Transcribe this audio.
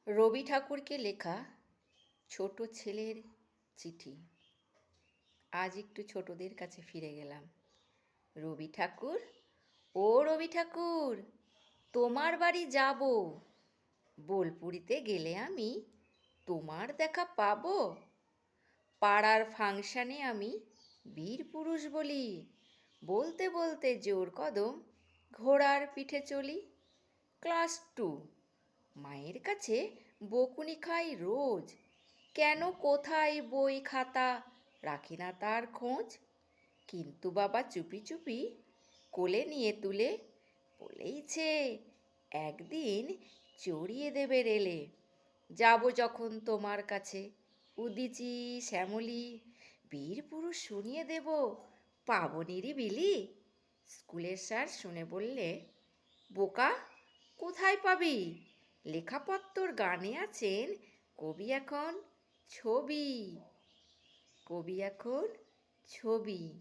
রবি ঠাকুরকে লেখা ছোট ছেলের চিঠি। আজ একটু ছোটদের কাছে ফিরে গেলাম। রবি ঠাকুর, ও রবি ঠাকুর, তোমার বাড়ি যাব। বোলপুরিতে গেলে আমি তোমার দেখা পাবো। পাড়ার ফাংশানে আমি বীর পুরুষ বলি। বলতে বলতে জোর কদম ঘোড়ার পিঠে চলি। ক্লাস 2, মায়ের কাছে বকুনি খাই রোজ। কেন কোথায় বই খাতা রাখি না তার খোঁজ। কিন্তু বাবা চুপি চুপি কোলে নিয়ে তুলে বলেইছে একদিন চড়িয়ে দেবে রেলে। যাব যখন তোমার কাছে উদিচি শ্যামলি, বীর পুরুষ শুনিয়ে দেব পাবো নিরিবিলি। স্কুলের স্যার শুনে বললে, বোকা, কোথায় পাবি? লেখাপত্তর গানে আছেন কবি এখন ছবি। কবি এখন ছবি।